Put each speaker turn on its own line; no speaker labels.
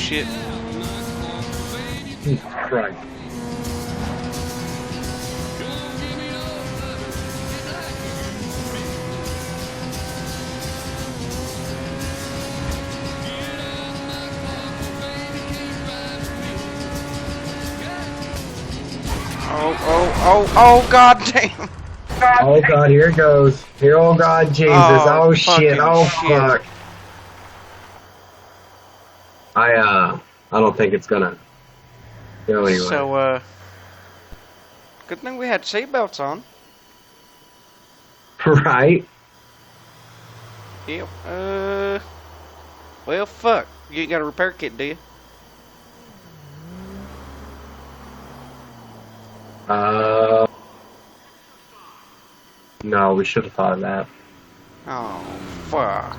shit.
Right.
Oh, god damn.
Oh god, here it goes. Here, oh god, Jesus.
Oh,
Oh shit.
fucking
Oh
shit.
fuck. I don't think it's gonna go anywhere.
So, good thing we had seatbelts on.
Right?
Yep. Well, fuck. You ain't got a repair kit, do you?
No, we should have thought of that.
Oh, fuck.